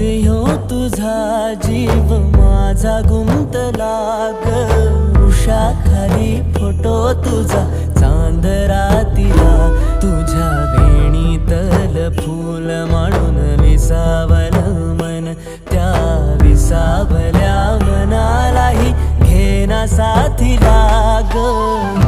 ह्यो तुझा जीव माझा गुंतला ग उषाखाली फोटो तुझा चांद रातीला तुझ्या वेणीतल फूल म्हणून विसावल मन त्या विसावल्या मनालाही घेना साथीला ग